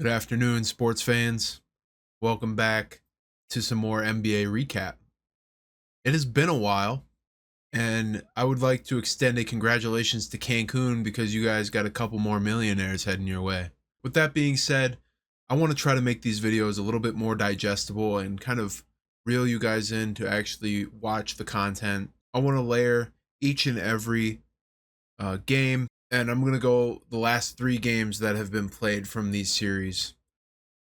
Good afternoon, sports fans. Welcome back to some more NBA recap. It has been a while, and I would like to extend a congratulations to Cancun because you guys got a couple more millionaires heading your way. With that being said, I want to try to make these videos a little bit more digestible and kind of reel you guys in to actually watch the content. I want to layer each and every game, and I'm going to go the last 3 games that have been played from these series.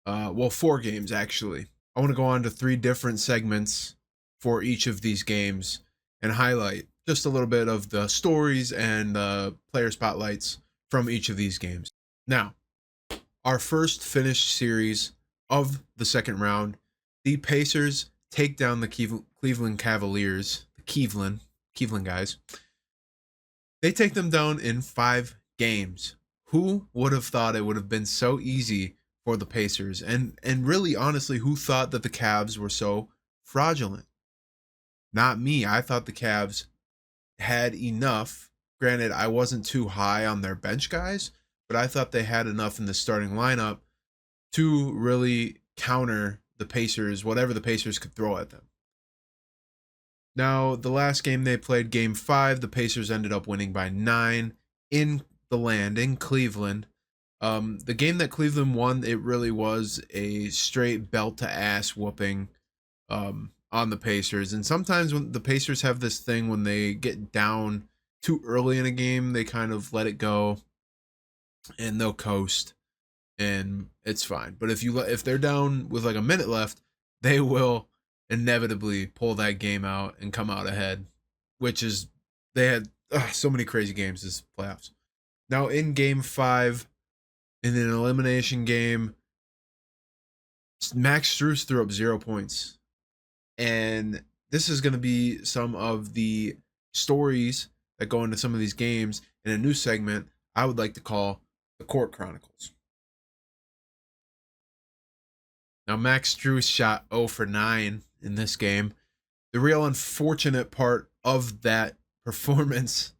Well, 4 games actually. I want to go on to 3 different segments for each of these games and highlight just a little bit of the stories and player spotlights from each of these games. Now, our first finished series of the second round, the Pacers take down the Cleveland Cavaliers, the Cleveland guys. They take them down in 5 games. Who would have thought it would have been so easy for the Pacers? And really, honestly, who thought that the Cavs were so fraudulent? Not me. I thought the Cavs had enough. Granted, I wasn't too high on their bench guys, but I thought they had enough in the starting lineup to really counter the Pacers, whatever the Pacers could throw at them. Now, the last game they played, game 5, the Pacers ended up winning by 9 in the land in Cleveland. The game that Cleveland won, it really was a straight belt to ass whooping on the Pacers. And sometimes when the Pacers have this thing when they get down too early in a game, they kind of let it go and they'll coast and it's fine. But if they're down with like a minute left, they will inevitably pull that game out and come out ahead, which is they had so many crazy games this playoffs. Now in game 5, in an elimination game, Max Strus threw up 0 points. And this is going to be some of the stories that go into some of these games in a new segment I would like to call the Court Chronicles. Now, Max Strus shot 0 for 9 in this game. The real unfortunate part of that performance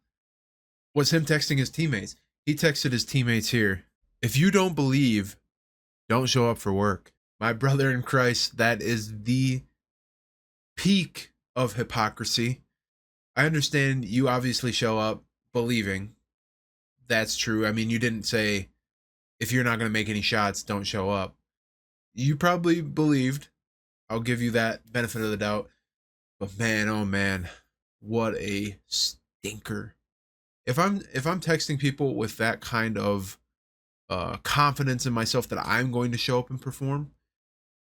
was him texting his teammates. He texted his teammates here, "If you don't believe, don't show up for work." My brother in Christ, that is the peak of hypocrisy. I understand you obviously show up believing. That's true. I mean, you didn't say, if you're not going to make any shots, don't show up. You probably believed. I'll give you that benefit of the doubt. But man, oh man, what a stinker. If I'm texting people with that kind of confidence in myself that I'm going to show up and perform,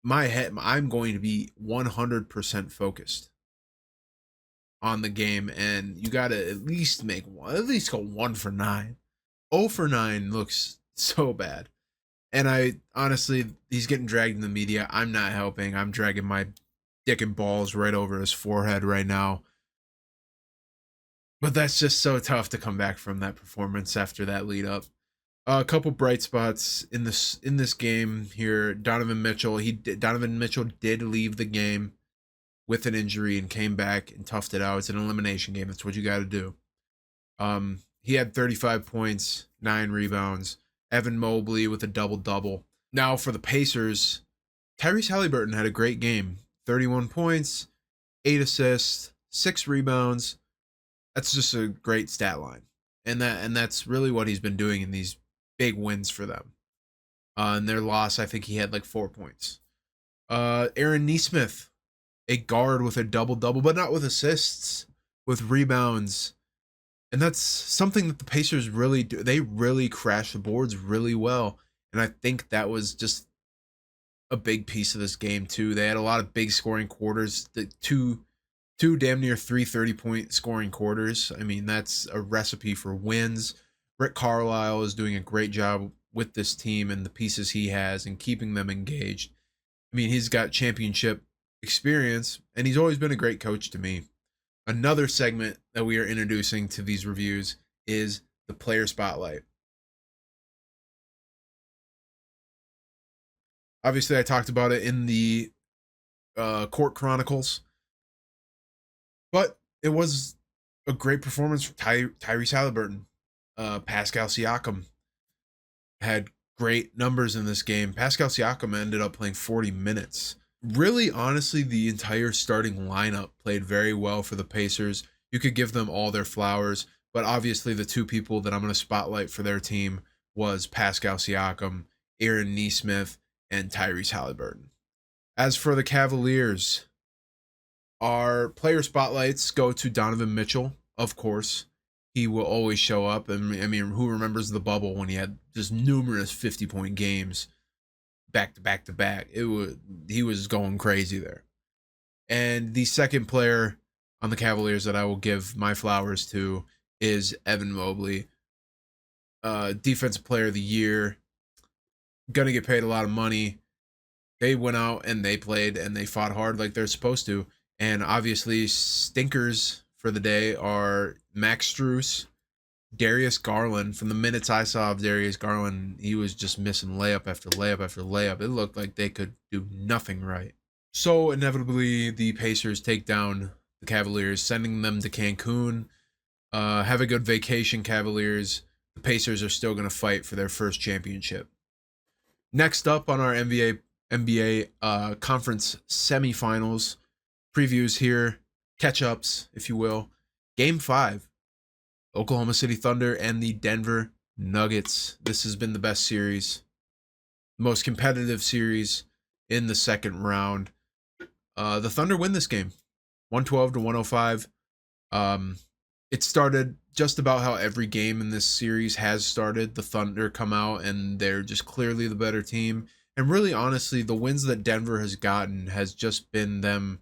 I'm going to be 100% focused on the game, and you got to at least go 1 for 9. 0 for 9 looks so bad. And I honestly, he's getting dragged in the media. I'm not helping. I'm dragging my dick and balls right over his forehead right now. But that's just so tough to come back from that performance after that lead up. A couple bright spots in this game here. Donovan Mitchell did leave the game with an injury and came back and toughed it out. It's an elimination game. That's what you got to do. He had 35 points, 9 rebounds. Evan Mobley with a double-double. Now for the Pacers, Tyrese Haliburton had a great game. 31 points, 8 assists, 6 rebounds. That's just a great stat line. And that's really what he's been doing in these big wins for them. In their loss, I think he had like 4 points. Aaron Nesmith, a guard with a double-double, but not with assists, with rebounds. And that's something that the Pacers really do. They really crash the boards really well. And I think that was just a big piece of this game, too. They had a lot of big scoring quarters. The two damn near 3 30-point scoring quarters. I mean, that's a recipe for wins. Rick Carlisle is doing a great job with this team and the pieces he has and keeping them engaged. I mean, he's got championship experience, and he's always been a great coach to me. Another segment that we are introducing to these reviews is the player spotlight. Obviously, I talked about it in the Court Chronicles, but it was a great performance from Tyrese Haliburton. Pascal Siakam had great numbers in this game. Pascal Siakam ended up playing 40 minutes. Really, honestly, the entire starting lineup played very well for the Pacers. You could give them all their flowers, but obviously the two people that I'm going to spotlight for their team was Pascal Siakam, Aaron Nesmith, and Tyrese Halliburton. As for the Cavaliers, our player spotlights go to Donovan Mitchell, of course. He will always show up. And I mean, who remembers the bubble when he had just numerous 50-point games back to back to back? He was going crazy there. And the second player on the Cavaliers that I will give my flowers to is Evan Mobley, defensive player of the year. Gonna get paid a lot of money. They went out and they played and they fought hard like they're supposed to. And obviously, stinkers for the day are Max Strus, Darius Garland. From the minutes I saw of Darius Garland, he was just missing layup after layup after layup. It looked like they could do nothing right. So inevitably, the Pacers take down the Cavaliers, sending them to Cancun. Have a good vacation, Cavaliers. The Pacers are still going to fight for their first championship. Next up on our NBA conference semifinals previews here, catch-ups, if you will. Game 5, Oklahoma City Thunder and the Denver Nuggets. This has been the best series, most competitive series in the second round. The Thunder win this game, 112-105. It started just about how every game in this series has started. The Thunder come out and they're just clearly the better team. And really, honestly, the wins that Denver has gotten has just been them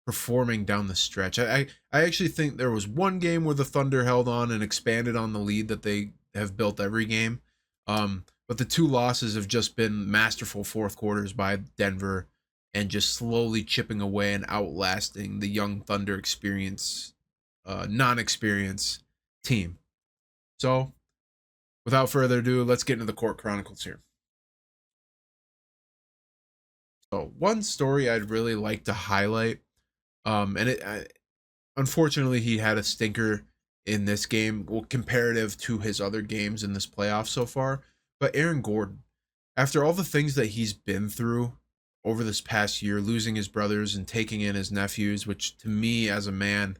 performing down the stretch. I actually think there was one game where the Thunder held on and expanded on the lead that they have built every game. But the two losses have just been masterful fourth quarters by Denver and just slowly chipping away and outlasting the young Thunder non-experienced team. So, without further ado, let's get into the court chronicles here. So, one story I'd really like to highlight, unfortunately, he had a stinker in this game, comparative to his other games in this playoff so far. But Aaron Gordon, after all the things that he's been through over this past year, losing his brothers and taking in his nephews, which to me as a man,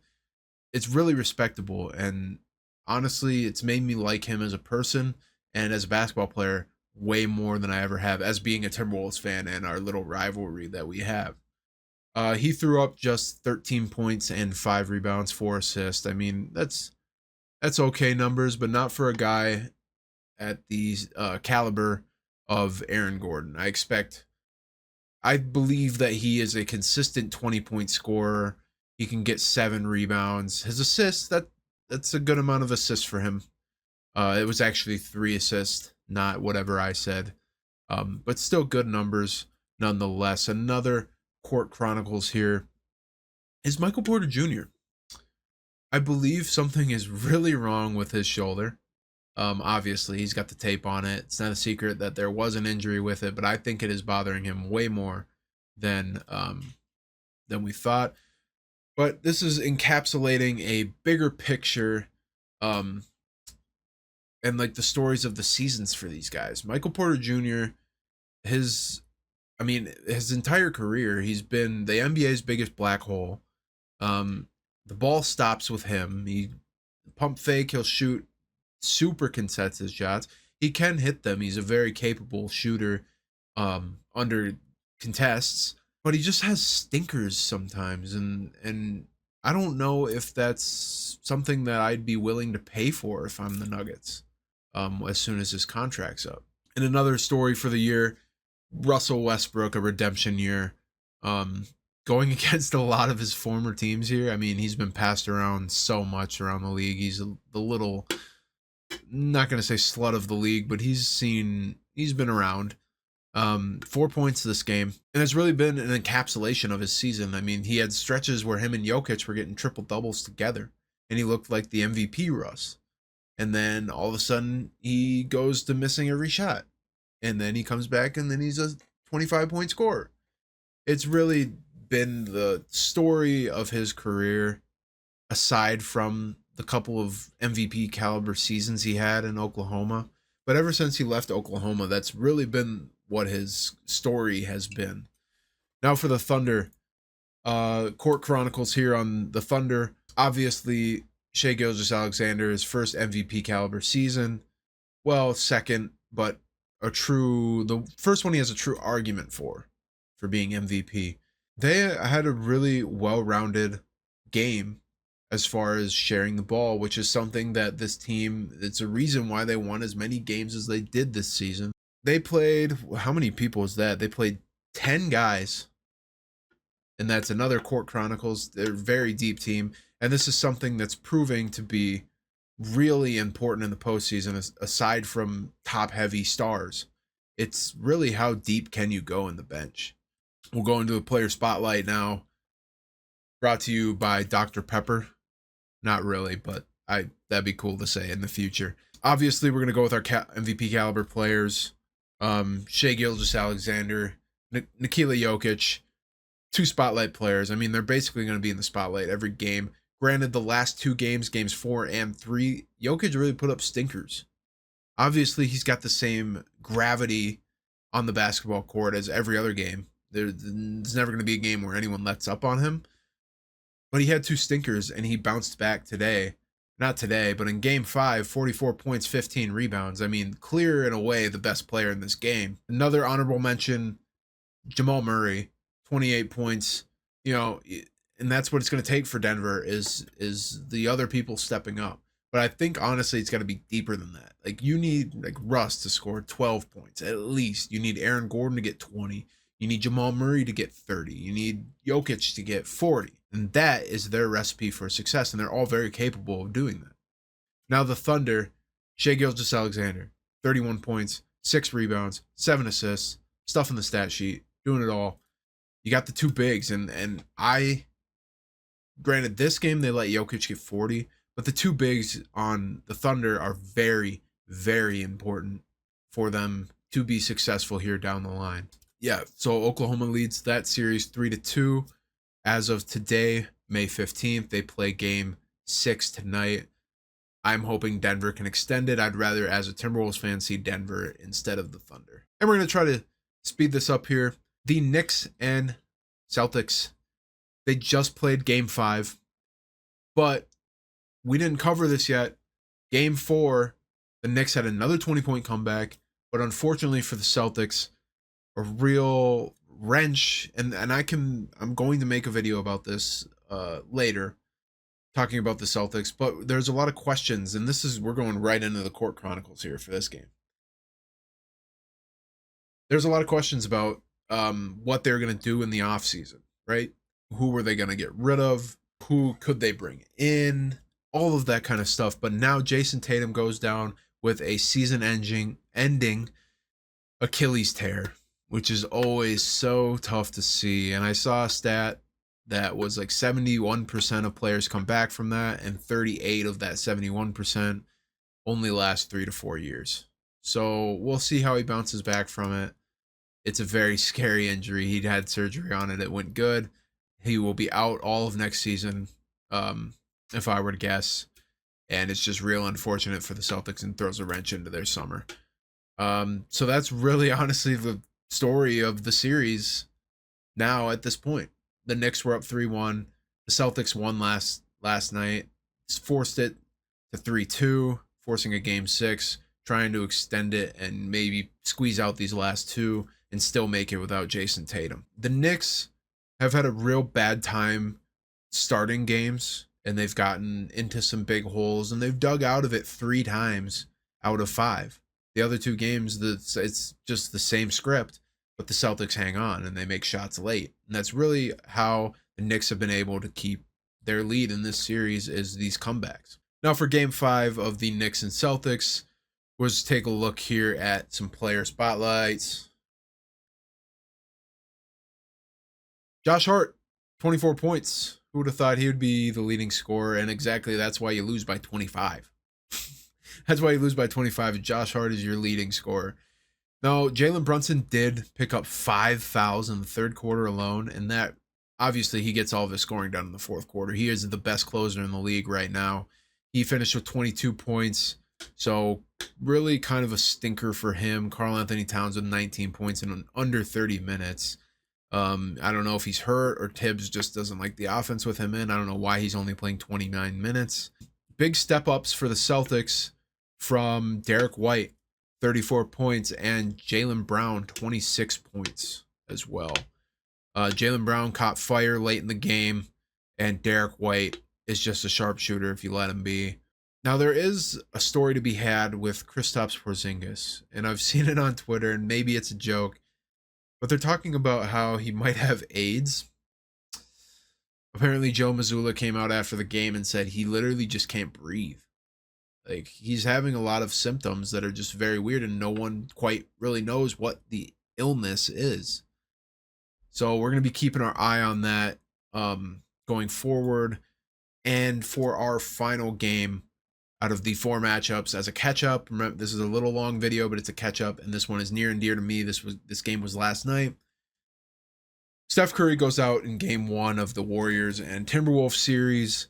it's really respectable. And honestly, it's made me like him as a person and as a basketball player way more than I ever have as being a Timberwolves fan and our little rivalry that we have. He threw up just 13 points and 5 rebounds, 4 assists. I mean, that's okay numbers, but not for a guy at the caliber of Aaron Gordon. I believe that he is a consistent 20-point scorer. He can get 7 rebounds. His assists, that's a good amount of assists for him. It was actually 3 assists, not whatever I said. But still good numbers nonetheless. Another court chronicles here is Michael Porter Jr. I believe something is really wrong with his shoulder. Obviously, he's got the tape on it. It's not a secret that there was an injury with it, but I think it is bothering him way more than we thought. But this is encapsulating a bigger picture, and like the stories of the seasons for these guys. Michael Porter Jr., his entire career, he's been the NBA's biggest black hole. The ball stops with him. He pump fake, he'll shoot super contested shots. He can hit them. He's a very capable shooter under contests, but he just has stinkers sometimes, and I don't know if that's something that I'd be willing to pay for if I'm the Nuggets as soon as his contract's up. And another story for the year, Russell Westbrook, a redemption year, going against a lot of his former teams here. I mean, he's been passed around so much around the league. He's the little, not going to say slut of the league, but he's been around. 4 points this game, and it's really been an encapsulation of his season. I mean, he had stretches where him and Jokic were getting triple doubles together, and he looked like the MVP Russ. And then all of a sudden, he goes to missing every shot, and then he comes back, and then he's a 25-point scorer. It's really been the story of his career, aside from the couple of MVP caliber seasons he had in Oklahoma. But ever since he left Oklahoma, that's really been what his story has been. Now for the Thunder, Court Chronicles here on the Thunder. Obviously, Shai Gilgeous-Alexander's first MVP caliber season. Well, second, but the first one he has a true argument for being MVP. They had a really well-rounded game as far as sharing the ball, which is something that this team, it's a reason why they won as many games as they did this season. They played, how many people is that? They played 10 guys. And that's another Court Chronicles. They're a very deep team. And this is something that's proving to be really important in the postseason, aside from top-heavy stars. It's really how deep can you go in the bench. We'll go into the player spotlight now. Brought to you by Dr. Pepper. Not really, but that'd be cool to say in the future. Obviously, we're going to go with our MVP caliber players. Shai Gilgeous-Alexander, Nikola Jokic, 2 spotlight players. I mean, they're basically going to be in the spotlight every game. Granted, the last 2 games, games 4 and 3, Jokic really put up stinkers. Obviously, he's got the same gravity on the basketball court as every other game. There's never going to be a game where anyone lets up on him. But he had 2 stinkers, and he bounced back today. Not today, but in Game 5, 44 points, 15 rebounds. I mean, clear and away the best player in this game. Another honorable mention, Jamal Murray, 28 points. You know, and that's what it's going to take for Denver is the other people stepping up. But I think, honestly, it's got to be deeper than that. Like, you need, like, Russ to score 12 points, at least. You need Aaron Gordon to get 20. You need Jamal Murray to get 30. You need Jokic to get 40. And that is their recipe for success, and they're all very capable of doing that. Now the Thunder, Shai Gilgeous-Alexander, 31 points, 6 rebounds, 7 assists, stuff in the stat sheet, doing it all. You got the 2 bigs, and granted, this game they let Jokic get 40, but the 2 bigs on the Thunder are very, very important for them to be successful here down the line. Yeah, so Oklahoma leads that series 3-2. As of today, May 15th, they play game 6 tonight. I'm hoping Denver can extend it. I'd rather, as a Timberwolves fan, see Denver instead of the Thunder. And we're going to try to speed this up here. The Knicks and Celtics, they just played game 5, but we didn't cover this yet. Game 4, the Knicks had another 20-point comeback, but unfortunately for the Celtics, a real wrench, and I'm going to make a video about this later, talking about the Celtics, but there's a lot of questions, and we're going right into the Court Chronicles here for this game. There's a lot of questions about what they're going to do in the offseason, right? Who were they going to get rid of? Who could they bring in? All of that kind of stuff. But now Jason Tatum goes down with a season-ending Achilles tear, which is always so tough to see. And I saw a stat that was like 71% of players come back from that, and 38 of that 71% only last 3 to 4 years. So we'll see how he bounces back from it. It's a very scary injury. He'd had surgery on it. It went good. He will be out all of next season, if I were to guess. And it's just real unfortunate for the Celtics and throws a wrench into their summer. So that's really honestly the story of the series now at this point. The Knicks were up 3-1. The Celtics won last night. Forced it to 3-2, forcing a game 6, trying to extend it and maybe squeeze out these last 2 and still make it without Jason Tatum. The Knicks have had a real bad time starting games, and they've gotten into some big holes, and they've dug out of it 3 times out of 5. The other 2 games, it's just the same script, but the Celtics hang on and they make shots late. And that's really how the Knicks have been able to keep their lead in this series, is these comebacks. Now for game 5 of the Knicks and Celtics, let's take a look here at some player spotlights. Josh Hart, 24 points. Who would have thought he would be the leading scorer? And exactly that's why you lose by 25. That's why you lose by 25. Josh Hart is your leading scorer. Now, Jalen Brunson did pick up 5 fouls in the third quarter alone, and that obviously he gets all of his scoring done in the fourth quarter. He is the best closer in the league right now. He finished with 22 points, So really kind of a stinker for him. Karl Anthony Towns with 19 points in under 30 minutes. I don't know if he's hurt or Tibbs just doesn't like the offense with him in. I don't know why he's only playing 29 minutes. Big step ups for the Celtics from Derek White, 34 points, and Jaylen Brown, 26 points as well. Jaylen Brown caught fire late in the game, and Derek White is just a sharpshooter if you let him be. Now, there is a story to be had with Kristaps Porzingis, and I've seen it on Twitter, and maybe it's a joke, but they're talking about how he might have AIDS. Apparently, Joe Mazzulla came out after the game and said he literally just can't breathe. Like, he's having a lot of symptoms that are just very weird, and no one quite really knows what the illness is. So we're going to be keeping our eye on that going forward. And for our final game out of the 4 matchups as a catch-up, remember this is a little long video, but it's a catch-up, and this one is near and dear to me. This game was last night. Steph Curry goes out in game 1 of the Warriors and Timberwolves series,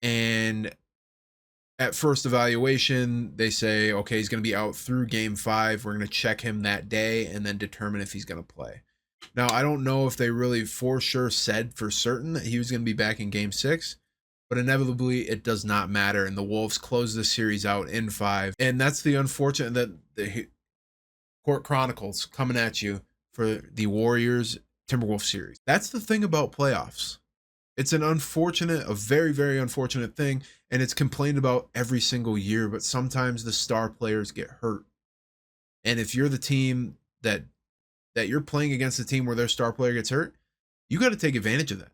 and at first evaluation, they say, okay, he's going to be out through game 5. We're going to check him that day and then determine if he's going to play. Now, I don't know if they really for sure said for certain that he was going to be back in game 6, but inevitably it does not matter. And the Wolves close this series out in 5. And that's the unfortunate that the Court Chronicles coming at you for the Warriors Timberwolves series. That's the thing about playoffs. It's an unfortunate, a very, very unfortunate thing, and it's complained about every single year, but sometimes the star players get hurt. And if you're the team that you're playing against a team where their star player gets hurt, you got to take advantage of that.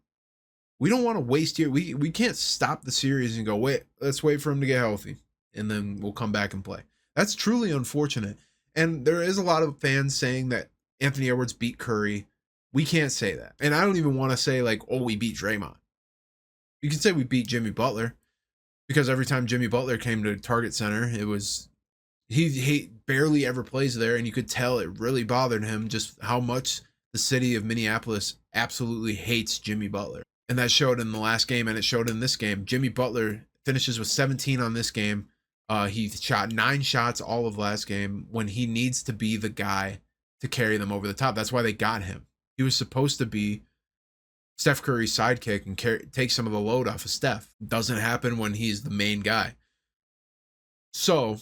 We don't want to waste your, we can't stop the series and go, wait, let's wait for him to get healthy, and then we'll come back and play. That's truly unfortunate. And there is a lot of fans saying that Anthony Edwards beat Curry. We can't say that. And I don't even want to say like, oh, we beat Draymond. You can say we beat Jimmy Butler, because every time Jimmy Butler came to Target Center, it was, he barely ever plays there, and you could tell it really bothered him just how much the city of Minneapolis absolutely hates Jimmy Butler. And that showed in the last game, and it showed in this game. Jimmy Butler finishes with 17 on this game. He shot 9 shots all of last game when he needs to be the guy to carry them over the top. That's why they got him. He was supposed to be Steph Curry's sidekick and take some of the load off of Steph. Doesn't happen when he's the main guy. So,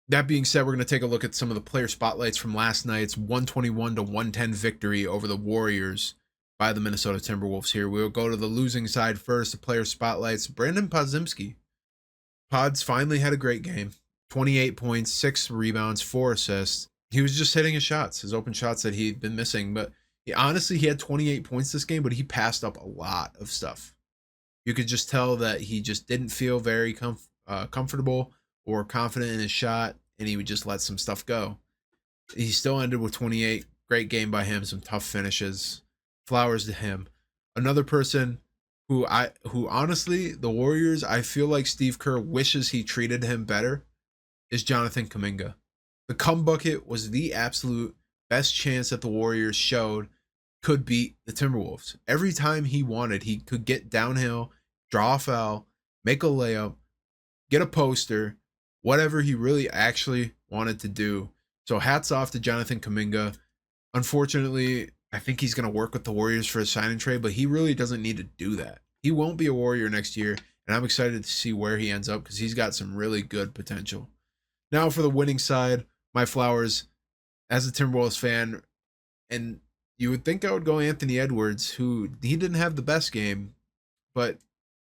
that being said, we're going to take a look at some of the player spotlights from last night's 121-110 victory over the Warriors by the Minnesota Timberwolves here. We'll go to the losing side first, the player spotlights. Brandon Podziemski. Pods finally had a great game. 28 points, 6 rebounds, 4 assists. He was just hitting his shots, his open shots that he'd been missing. But honestly, he had 28 points this game, but he passed up a lot of stuff. You could just tell that he just didn't feel very comfortable or confident in his shot, and he would just let some stuff go. He still ended with 28. Great game by him, some tough finishes. Flowers to him. Another person who honestly, the Warriors, I feel like Steve Kerr wishes he treated him better, is Jonathan Kuminga. The cum bucket was the absolute best chance that the Warriors showed could beat the Timberwolves. Every time he wanted, he could get downhill, draw a foul, make a layup, get a poster, whatever he really actually wanted to do. So hats off to Jonathan Kuminga. Unfortunately, I think he's going to work with the Warriors for a sign and trade, but he really doesn't need to do that. He won't be a Warrior next year, and I'm excited to see where he ends up because he's got some really good potential. Now for the winning side, my flowers as a Timberwolves fan, and you would think I would go Anthony Edwards, who he didn't have the best game, but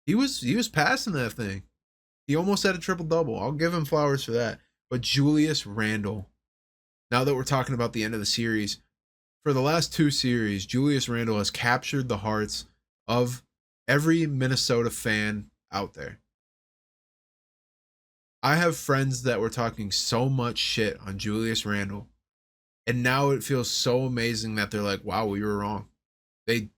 he was passing that thing. He almost had a triple-double. I'll give him flowers for that. But Julius Randle, now that we're talking about the end of the series, for the last 2 series, Julius Randle has captured the hearts of every Minnesota fan out there. I have friends that were talking so much shit on Julius Randle, and now it feels so amazing that they're like, wow, we were wrong. They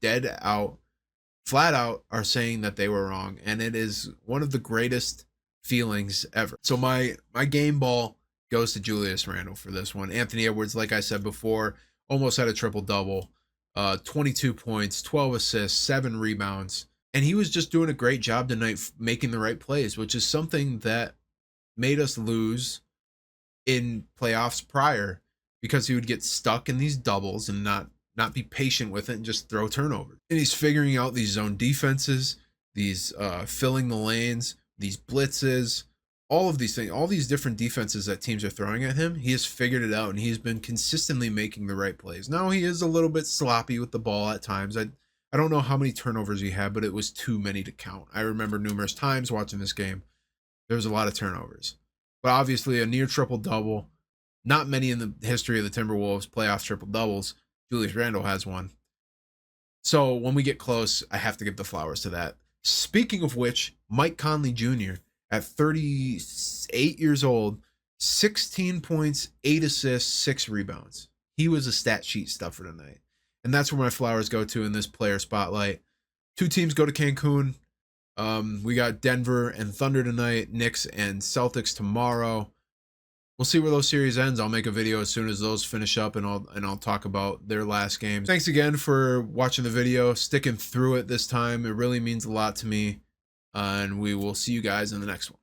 flat out are saying that they were wrong, and it is one of the greatest feelings ever. So my game ball goes to Julius Randle for this one. Anthony Edwards, like I said before, almost had a triple-double, 22 points, 12 assists, 7 rebounds. And he was just doing a great job tonight making the right plays, which is something that made us lose in playoffs prior because he would get stuck in these doubles and not be patient with it and just throw turnovers. And he's figuring out these zone defenses, these filling the lanes, these blitzes, all of these things, all these different defenses that teams are throwing at him. He has figured it out, and he's been consistently making the right plays. Now he is a little bit sloppy with the ball at times. I don't know how many turnovers he had, but it was too many to count. I remember numerous times watching this game, there was a lot of turnovers. But obviously a near triple-double. Not many in the history of the Timberwolves playoff triple-doubles. Julius Randle has one. So when we get close, I have to give the flowers to that. Speaking of which, Mike Conley Jr. at 38 years old, 16 points, 8 assists, 6 rebounds. He was a stat sheet stuffer tonight. And that's where my flowers go to in this player spotlight. 2 teams go to Cancun. We got Denver and Thunder tonight, Knicks and Celtics tomorrow. We'll see where those series ends. I'll make a video as soon as those finish up, and I'll talk about their last games. Thanks again for watching the video, sticking through it this time. It really means a lot to me, and we will see you guys in the next one.